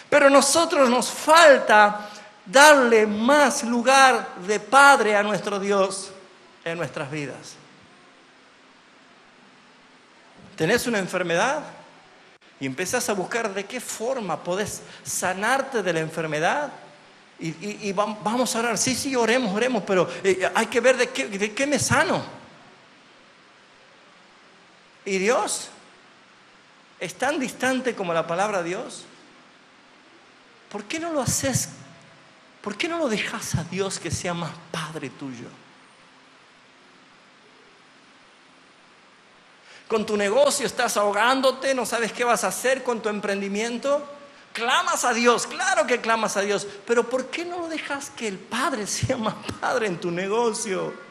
Pero a nosotros nos falta darle más lugar de Padre a nuestro Dios en nuestras vidas. ¿Tenés una enfermedad? Y empezás a buscar de qué forma podés sanarte de la enfermedad. Y vamos a orar. Sí, oremos, pero hay que ver de qué me sano. ¿Y Dios? ¿Es tan distante como la palabra de Dios? ¿Por qué no lo haces? ¿Por qué no lo dejas a Dios que sea más Padre tuyo? Con tu negocio estás ahogándote, no sabes qué vas a hacer con tu emprendimiento. Clamas a Dios, claro que clamas a Dios, pero ¿por qué no lo dejas que el Padre sea más Padre en tu negocio?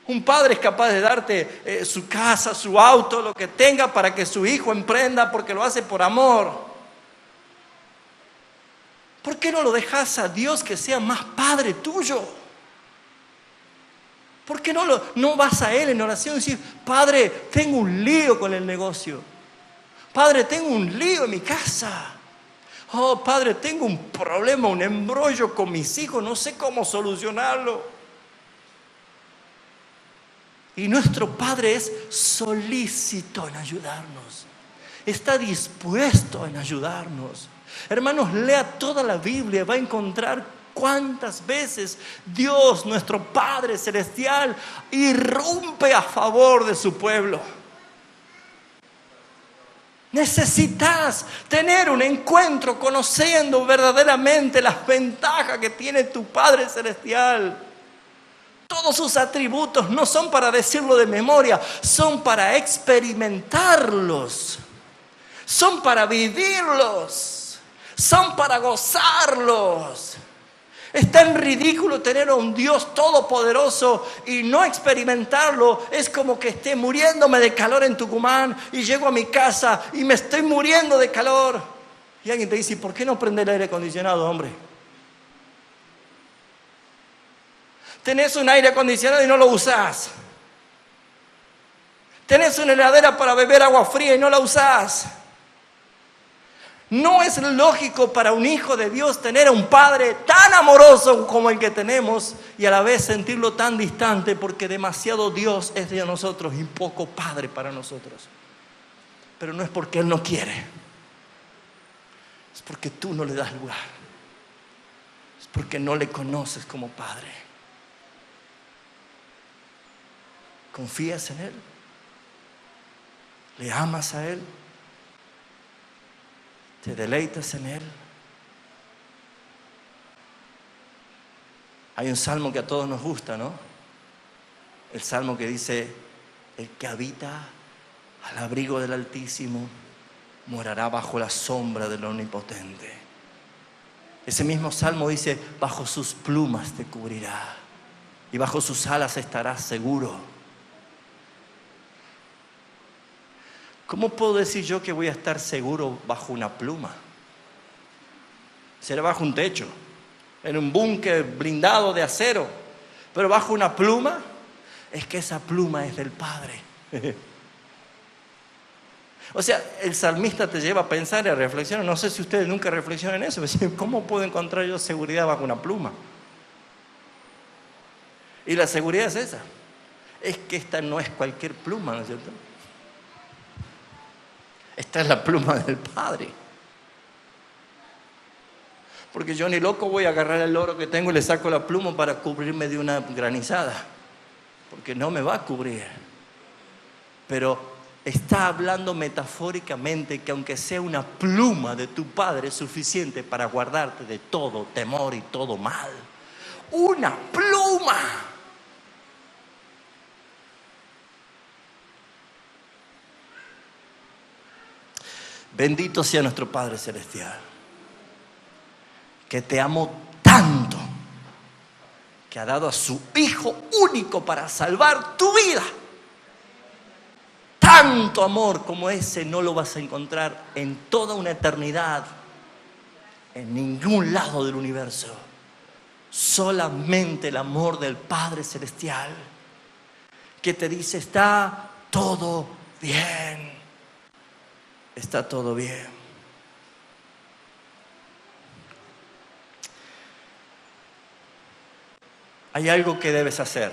Un padre es capaz de darte su casa, su auto, lo que tenga para que su hijo emprenda porque lo hace por amor. ¿Por qué no lo dejas a Dios que sea más Padre tuyo? ¿Por qué no vas a Él en oración y decir: Padre, tengo un lío con el negocio? Padre, tengo un lío en mi casa. Oh, Padre, tengo un problema, un embrollo con mis hijos, no sé cómo solucionarlo. Y nuestro Padre es solícito en ayudarnos. Está dispuesto en ayudarnos. Hermanos, lea toda la Biblia, va a encontrar cuántas veces Dios, nuestro Padre Celestial, irrumpe a favor de su pueblo. Necesitas tener un encuentro conociendo verdaderamente las ventajas que tiene tu Padre Celestial. Todos sus atributos no son para decirlo de memoria, son para experimentarlos. son para vivirlos, son para gozarlos. Es tan ridículo tener a un Dios todopoderoso y no experimentarlo. Es como que esté muriéndome de calor en Tucumán y llego a mi casa y me estoy muriendo de calor. Y alguien te dice, ¿por qué no prende el aire acondicionado, hombre? Tenés un aire acondicionado y no lo usás. Tenés una heladera para beber agua fría y no la usás. No es lógico para un hijo de Dios tener a un padre tan amoroso como el que tenemos y a la vez sentirlo tan distante, porque demasiado Dios es de nosotros y poco padre para nosotros. Pero no es porque Él no quiere, es porque tú no le das lugar, es porque no le conoces como padre. ¿Confías en Él? ¿Le amas a Él? ¿Te deleitas en Él? Hay un salmo que a todos nos gusta, ¿no? El salmo que dice, el que habita al abrigo del Altísimo morará bajo la sombra del Omnipotente. Ese mismo salmo dice, bajo sus plumas te cubrirá y bajo sus alas estarás seguro. ¿Cómo puedo decir yo que voy a estar seguro bajo una pluma? Será bajo un techo, en un búnker blindado de acero, pero bajo una pluma, es que esa pluma es del Padre. O sea, el salmista te lleva a pensar y a reflexionar. No sé si ustedes nunca reflexionan en eso. ¿Cómo puedo encontrar yo seguridad bajo una pluma? Y la seguridad es esa. Es que esta no es cualquier pluma, ¿no es cierto? Esta es la pluma del Padre. Porque yo ni loco voy a agarrar el oro que tengo y le saco la pluma para cubrirme de una granizada. Porque no me va a cubrir. Pero está hablando metafóricamente que aunque sea una pluma de tu Padre es suficiente para guardarte de todo temor y todo mal. ¡Una pluma! Bendito sea nuestro Padre Celestial, que te amó tanto, que ha dado a su Hijo único para salvar tu vida. Tanto amor como ese no lo vas a encontrar en toda una eternidad, en ningún lado del universo. Solamente el amor del Padre Celestial, que te dice, está todo bien. Está todo bien. Hay algo que debes hacer.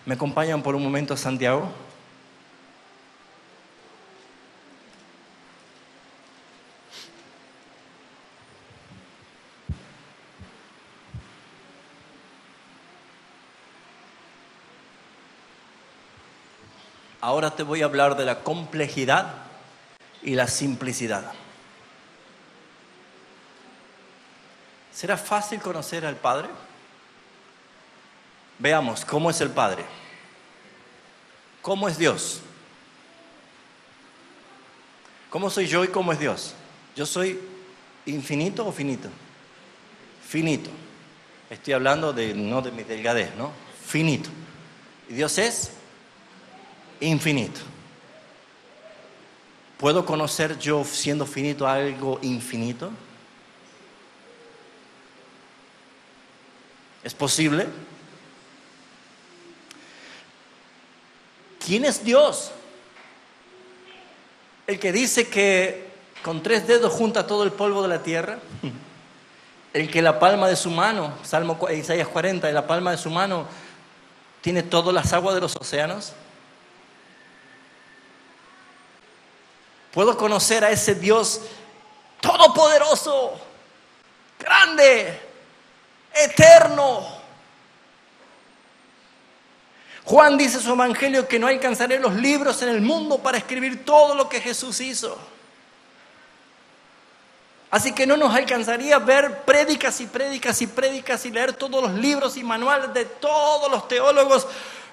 ¿Me acompañan por un momento a Santiago? Ahora te voy a hablar de la complejidad y la simplicidad. ¿Será fácil conocer al Padre? Veamos, ¿cómo es el Padre? ¿Cómo es Dios? ¿Cómo soy yo y cómo es Dios? ¿Yo soy infinito o finito? Finito. Estoy hablando no de mi delgadez, ¿no? Finito. ¿Y Dios es? Infinito. ¿Puedo conocer yo siendo finito algo infinito? ¿Es posible? ¿Quién es Dios? El que dice que con 3 dedos junta todo el polvo de la tierra. El que la palma de su mano, Isaías 40, en la palma de su mano tiene todas las aguas de los océanos. Puedo conocer a ese Dios todopoderoso, grande, eterno. Juan dice en su evangelio que no alcanzaré los libros en el mundo para escribir todo lo que Jesús hizo. Así que no nos alcanzaría ver prédicas y prédicas y prédicas y leer todos los libros y manuales de todos los teólogos.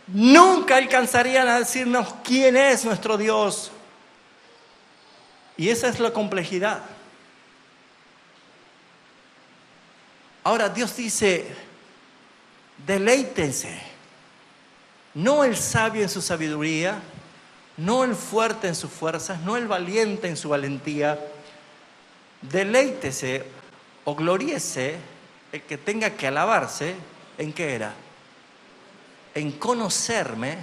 Nunca alcanzarían a decirnos quién es nuestro Dios. Y esa es la complejidad. Ahora Dios dice, deleítense. No el sabio en su sabiduría, no el fuerte en sus fuerzas, no el valiente en su valentía. Deleítese o gloríese el que tenga que alabarse. ¿En qué era? En conocerme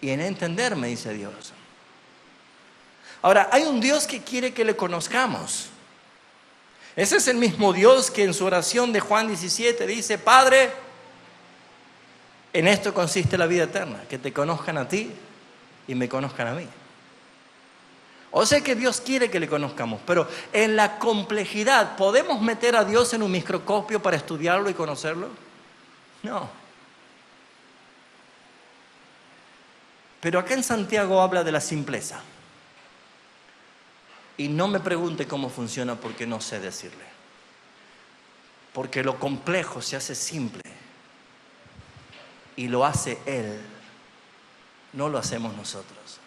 y en entenderme, dice Dios. Ahora, hay un Dios que quiere que le conozcamos. Ese es el mismo Dios que en su oración de Juan 17 dice, Padre, en esto consiste la vida eterna, que te conozcan a ti y me conozcan a mí. O sea que Dios quiere que le conozcamos, pero en la complejidad, ¿podemos meter a Dios en un microscopio para estudiarlo y conocerlo? No. Pero acá en Santiago habla de la simpleza. Y no me pregunte cómo funciona porque no sé decirle. Porque lo complejo se hace simple. Y lo hace Él. No lo hacemos nosotros.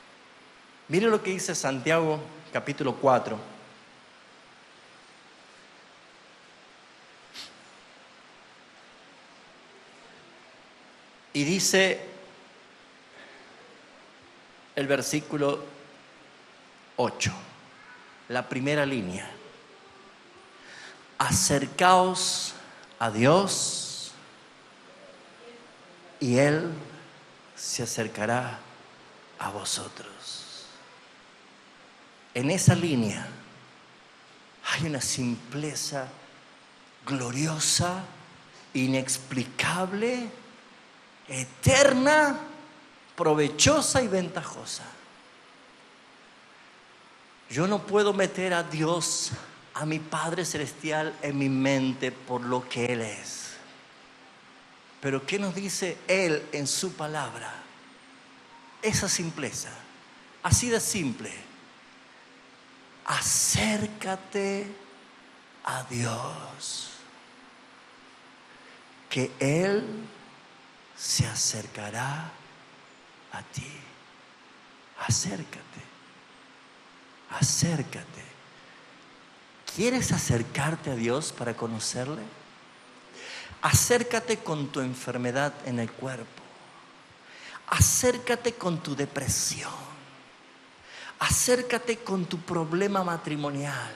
Mire lo que dice Santiago capítulo 4. Y dice el versículo 8. La primera línea. Acercaos a Dios y Él se acercará a vosotros. En esa línea hay una simpleza gloriosa, inexplicable, eterna, provechosa y ventajosa. Yo no puedo meter a Dios, a mi Padre Celestial, en mi mente por lo que Él es. Pero ¿qué nos dice Él en su palabra? Esa simpleza, así de simple. Acércate a Dios, que Él se acercará a ti. Acércate. Acércate. ¿Quieres acercarte a Dios para conocerle? Acércate con tu enfermedad en el cuerpo. Acércate con tu depresión. Acércate con tu problema matrimonial.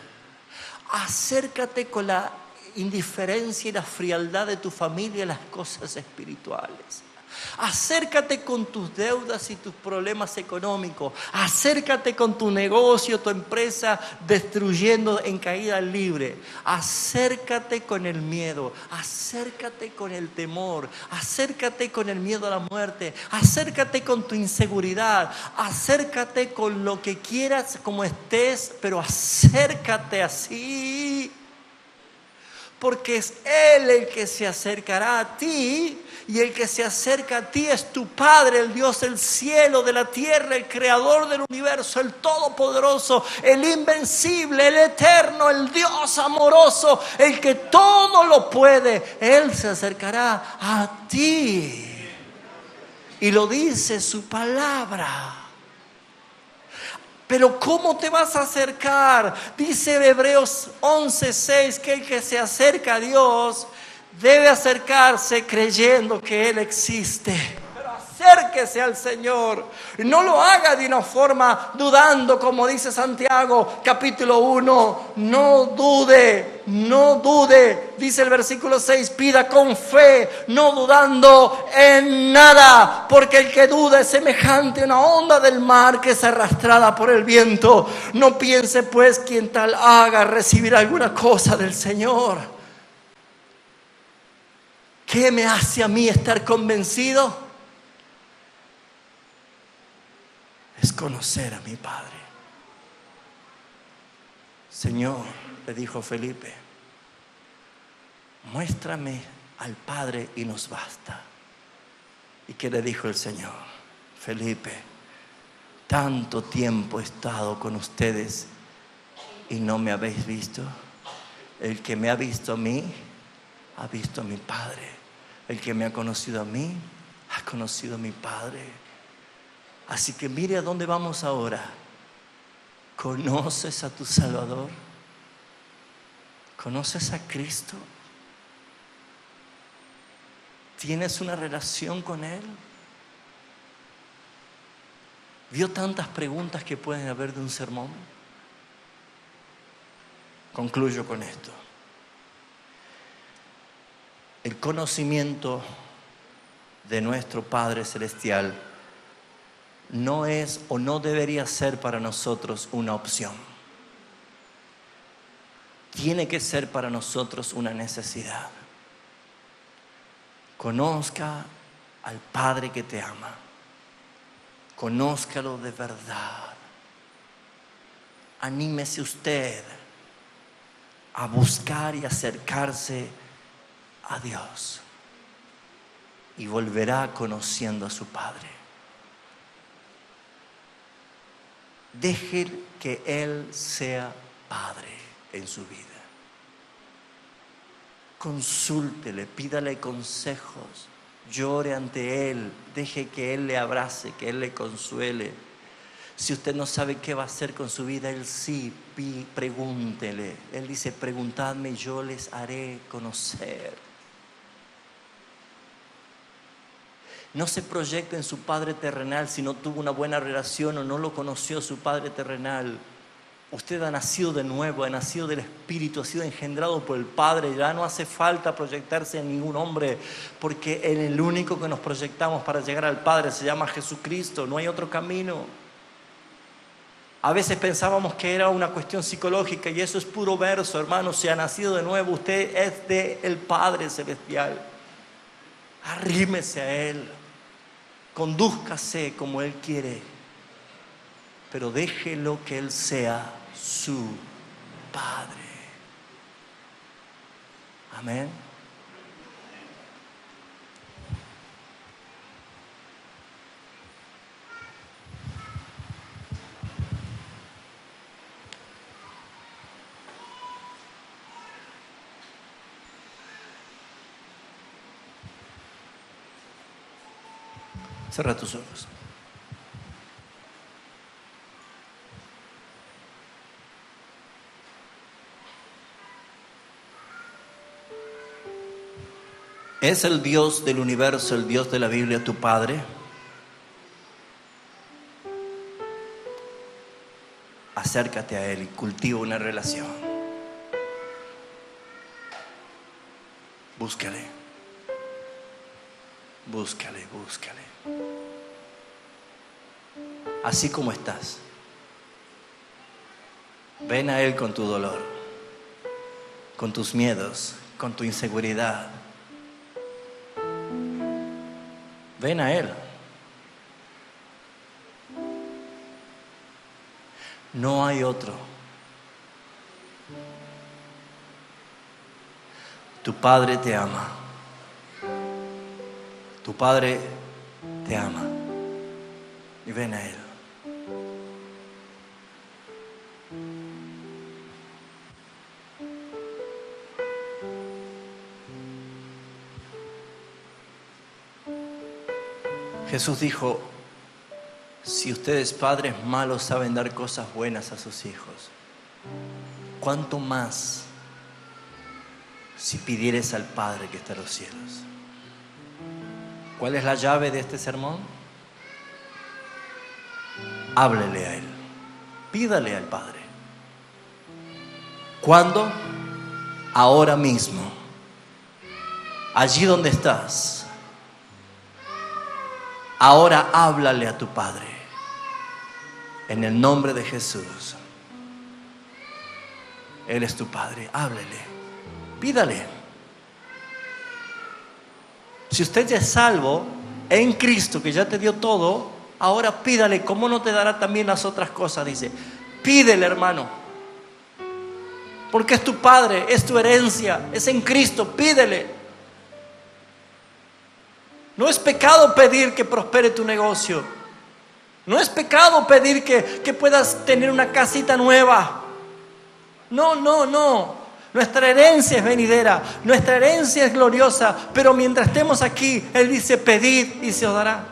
Acércate con la indiferencia y la frialdad de tu familia a las cosas espirituales. Acércate con tus deudas y tus problemas económicos. Acércate con tu negocio, tu empresa destruyendo en caída libre. Acércate con el miedo. Acércate con el temor. Acércate con el miedo a la muerte. Acércate con tu inseguridad. Acércate con lo que quieras como estés, pero acércate así. Porque es Él el que se acercará a ti. Y el que se acerca a ti es tu Padre, el Dios del cielo, de la tierra, el creador del universo, el todopoderoso, el invencible, el eterno, el Dios amoroso, el que todo lo puede. Él se acercará a ti. Y lo dice su palabra. Pero ¿cómo te vas a acercar? Dice Hebreos 11:6 que el que se acerca a Dios debe acercarse creyendo que Él existe. Pero acérquese al Señor. No lo haga de una forma dudando, como dice Santiago capítulo 1. No dude, no dude. Dice el versículo 6, pida con fe, no dudando en nada. Porque el que duda es semejante a una onda del mar que es arrastrada por el viento. No piense pues quien tal haga recibir alguna cosa del Señor. ¿Qué me hace a mí estar convencido? Es conocer a mi Padre. Señor, le dijo Felipe, muéstrame al Padre y nos basta. ¿Y qué le dijo el Señor? Felipe, tanto tiempo he estado con ustedes y no me habéis visto. El que me ha visto a mí, ha visto a mi Padre. El que me ha conocido a mí, ha conocido a mi Padre. Así que mire a dónde vamos ahora. ¿Conoces a tu Salvador? ¿Conoces a Cristo? ¿Tienes una relación con Él? ¿Vio tantas preguntas que pueden haber de un sermón? Concluyo con esto. El conocimiento de nuestro Padre Celestial no es o no debería ser para nosotros una opción. Tiene que ser para nosotros una necesidad. Conozca al Padre que te ama. Conózcalo de verdad. Anímese usted a buscar y acercarse a Dios. Y volverá conociendo a su Padre. Deje que Él sea Padre en su vida. Consúltele, pídale consejos, llore ante Él, deje que Él le abrace, que Él le consuele. Si usted no sabe qué va a hacer con su vida, Él sí, pregúntele. Él dice, preguntadme y yo les haré conocer. No se proyecte en su Padre terrenal si no tuvo una buena relación o no lo conoció su Padre terrenal. Usted ha nacido de nuevo, ha nacido del Espíritu, ha sido engendrado por el Padre. Ya no hace falta proyectarse en ningún hombre, porque en el único que nos proyectamos para llegar al Padre se llama Jesucristo. No hay otro camino. A veces pensábamos que era una cuestión psicológica y eso es puro verso, hermano. Si ha nacido de nuevo, usted es del Padre Celestial. Arrímese a Él. Condúzcase como Él quiere, pero déjelo que Él sea su Padre. Amén. Cierra tus ojos. ¿Es el Dios del universo, el Dios de la Biblia, tu Padre? Acércate a Él y cultiva una relación. Búscale. Búscale, búscale. Así como estás. Ven a Él con tu dolor, con tus miedos, con tu inseguridad. Ven a Él. No hay otro. Tu Padre te ama. Tu Padre te ama. Y ven a Él. Jesús dijo, si ustedes padres malos saben dar cosas buenas a sus hijos, ¿cuánto más si pidieres al Padre que está en los cielos? ¿Cuál es la llave de este sermón? Háblele a Él, pídale al Padre. ¿Cuándo? Ahora mismo, allí donde estás. Ahora háblale a tu Padre, en el nombre de Jesús. Él es tu Padre, háblele, pídale. Si usted ya es salvo en Cristo, que ya te dio todo, ahora pídale. ¿Cómo no te dará también las otras cosas? Dice, pídele, hermano, porque es tu Padre, es tu herencia, es en Cristo, pídele. No es pecado pedir que prospere tu negocio. No es pecado pedir que puedas tener una casita nueva. No. Nuestra herencia es venidera. Nuestra herencia es gloriosa. Pero mientras estemos aquí, Él dice, pedid y se os dará.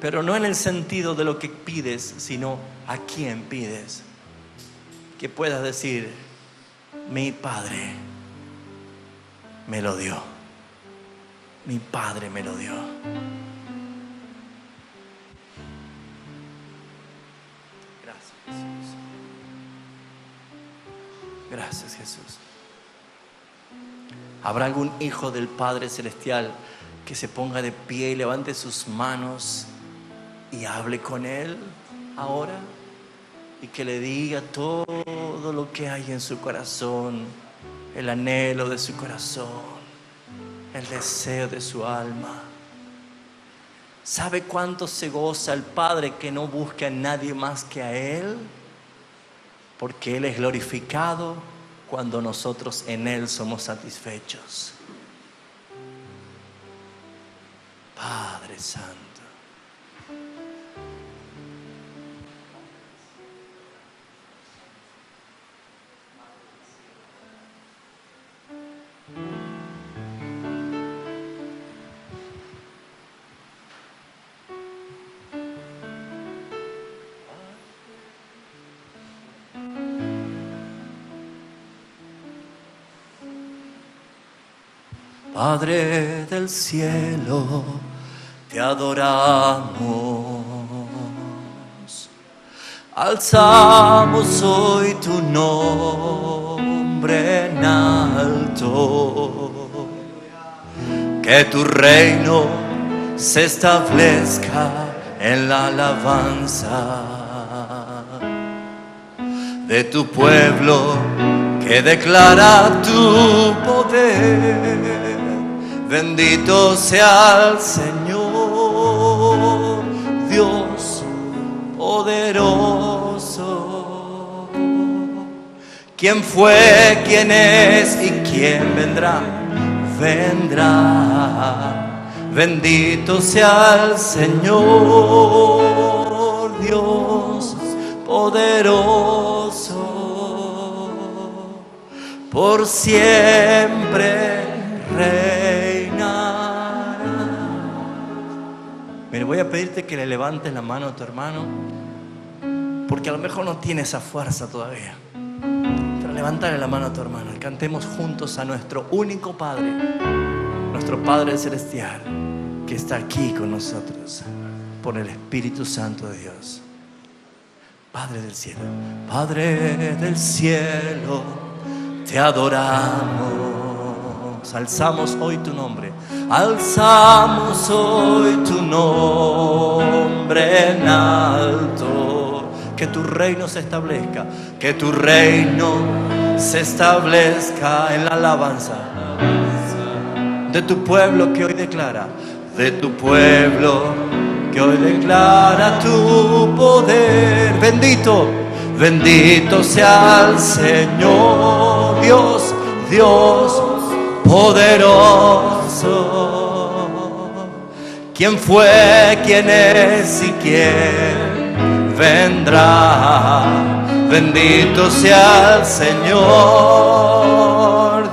pero no en el sentido de lo que pides, sino a quién pides. Que puedas decir, mi Padre me lo dio. Mi Padre me lo dio. Gracias, Jesús. Gracias, Jesús. ¿Habrá algún hijo del Padre Celestial que se ponga de pie y levante sus manos y hable con Él ahora? Y que le diga todo lo que hay en su corazón, el anhelo de su corazón, el deseo de su alma. ¿Sabe cuánto se goza el Padre que no busca a nadie más que a Él? Porque Él es glorificado cuando nosotros en Él somos satisfechos. Padre Santo. Padre del cielo, te adoramos, alzamos hoy tu nombre en alto, que tu reino se establezca en la alabanza de tu pueblo que declara tu poder. Bendito sea el Señor, Dios poderoso. ¿Quién fue, quién es y quién vendrá? Vendrá. Bendito sea el Señor, Dios poderoso. Por siempre reinará. Mira, voy a pedirte que le levantes la mano a tu hermano, porque a lo mejor no tiene esa fuerza todavía. Pero levántale la mano a tu hermano y cantemos juntos a nuestro único Padre, nuestro Padre Celestial, que está aquí con nosotros por el Espíritu Santo de Dios. Padre del cielo, Padre del cielo, te adoramos. Alzamos hoy tu nombre, alzamos hoy tu nombre en alto. Que tu reino se establezca, que tu reino se establezca en la alabanza de tu pueblo que hoy declara, de tu pueblo que hoy declara tu poder. Bendito, bendito sea el Señor, Dios, Dios poderoso. ¿Quién fue, quién es y quién vendrá? Bendito sea el Señor,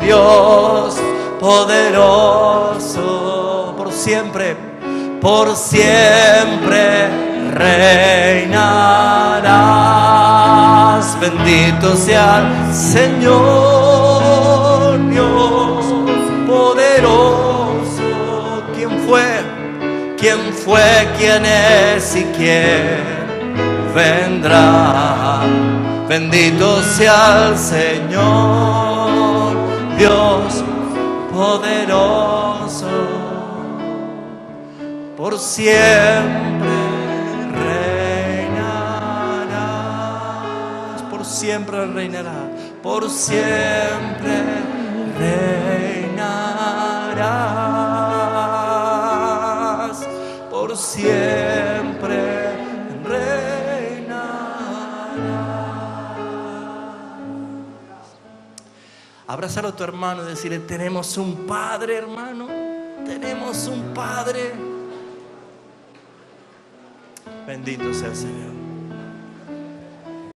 Dios poderoso. Por siempre reinarás. Bendito sea el Señor, Dios poderoso. ¿Quién fue, quién es y quién vendrá? Bendito sea el Señor, Dios poderoso. Por siempre reinarás, por siempre reinará, por siempre reinarás, por siempre reinarás. Abrazar a tu hermano y decirle: tenemos un Padre, hermano, tenemos un Padre. Bendito sea el Señor.